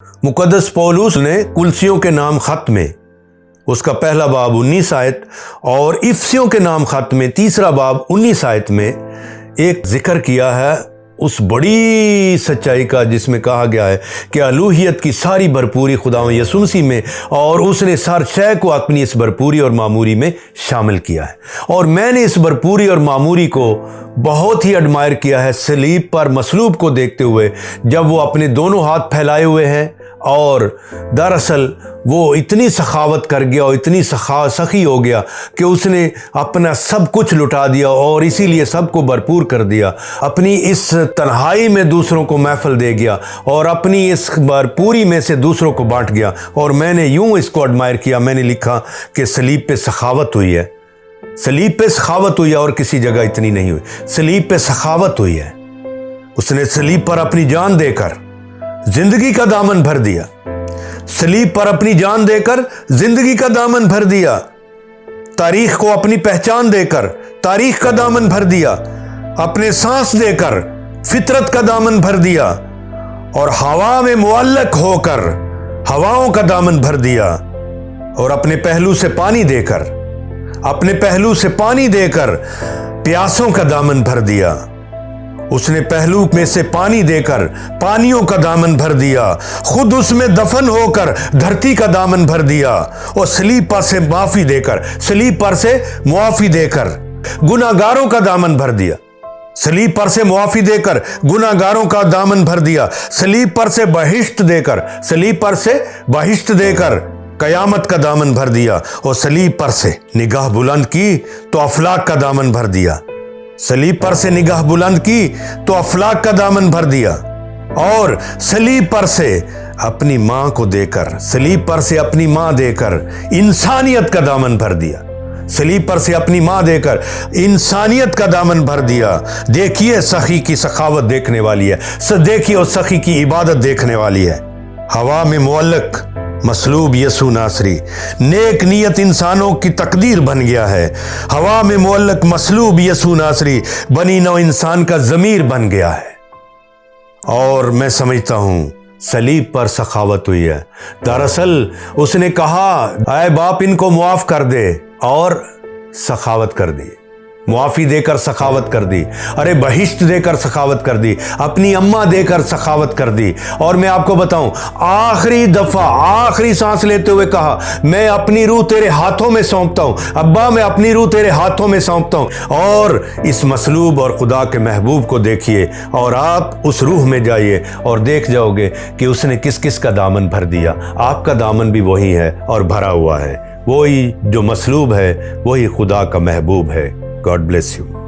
मुक़द्दस पौलुस ने कुलसियों के नाम खत में उसका पहला बाब 19 आयत और इफसियों के नाम खत में तीसरा बाब 19 आयत में एक जिक्र किया है उस बड़ी सच्चाई का जिसमें कहा गया है कि अलूहियत की सारी भरपूरी खुदावंद यीशु मसीह में और उसने हर शय को अपनी इस भरपूरी और मामूरी में शामिल किया है। और मैंने इस भरपूरी और मामूरी को बहुत ही एडमायर किया है सलीब पर मसलूब को देखते हुए, जब वो अपने दोनों हाथ फैलाए हुए हैं और दरअसल वो इतनी सखावत कर गया और इतनी सखी हो गया कि उसने अपना सब कुछ लुटा दिया और इसीलिए सबको भरपूर कर दिया। अपनी इस तन्हाई में दूसरों को महफिल दे गया और अपनी इस भरपूरी में से दूसरों को बांट गया। और मैंने यूं इसको एडमायर किया, मैंने लिखा कि सलीब पे सखावत हुई है, सलीब पे सखावत हुई है और किसी जगह इतनी नहीं हुई। सलीब पे सखावत हुई है, उसने सलीब पर अपनी जान देकर जिंदगी का दामन भर दिया, सलीब पर अपनी जान देकर जिंदगी का दामन भर दिया, तारीख को अपनी पहचान देकर तारीख का दामन भर दिया, अपने सांस देकर फितरत का दामन भर दिया और हवा में मुअल्लक होकर हवाओं का दामन भर दिया और अपने पहलू से पानी देकर प्यासों का दामन भर दिया। उसने पहलू में से पानी देकर पानियों का दामन भर दिया, खुद उसमें दफन होकर धरती का दामन भर दिया और सलीब पर से मुआफी देकर गुनाहगारों का दामन भर दिया, सलीब पर से मुआफी देकर गुनाहगारों का दामन भर दिया, सलीब पर से बहिश्त देकर कयामत का दामन भर दिया और सलीब पर से निगाह बुलंद की तो अफलाक का दामन भर दिया, सलीब पर से निगाह बुलंद की तो अफलाक का दामन भर दिया और सलीब पर से अपनी मां को देकर, सलीब पर से अपनी मां देकर इंसानियत का दामन भर दिया, सलीब पर से अपनी मां देकर इंसानियत का दामन भर दिया। देखिए सखी की सखावत देखने वाली है, देखिए और सखी की इबादत देखने वाली है। हवा में मुअल्लक मसलूब यीशु नासरी नेक नियत इंसानों की तकदीर बन गया है। हवा में मुअल्लक मसलूब यीशु नासरी बनी नौ इंसान का ज़मीर बन गया है। और मैं समझता हूँ सलीब पर सखावत हुई है। दरअसल उसने कहा ऐ बाप इनको मुआफ़ कर दे और सखावत कर दी, मुआफ़ी देकर सखावत कर दी, अरे बहिश्त देकर सखावत कर दी, अपनी अम्मा देकर सखावत कर दी। और मैं आपको बताऊं आखिरी दफ़ा आखिरी सांस लेते हुए कहा मैं अपनी रूह तेरे हाथों में सौंपता हूं, अब्बा मैं अपनी रूह तेरे हाथों में सौंपता हूं। और इस मसलूब और खुदा के महबूब को देखिए और आप उस रूह में जाइए और देख जाओगे कि उसने किस किस का दामन भर दिया। आपका दामन भी वही है और भरा हुआ है, वही जो मसलूब है वही खुदा का महबूब है। God bless you.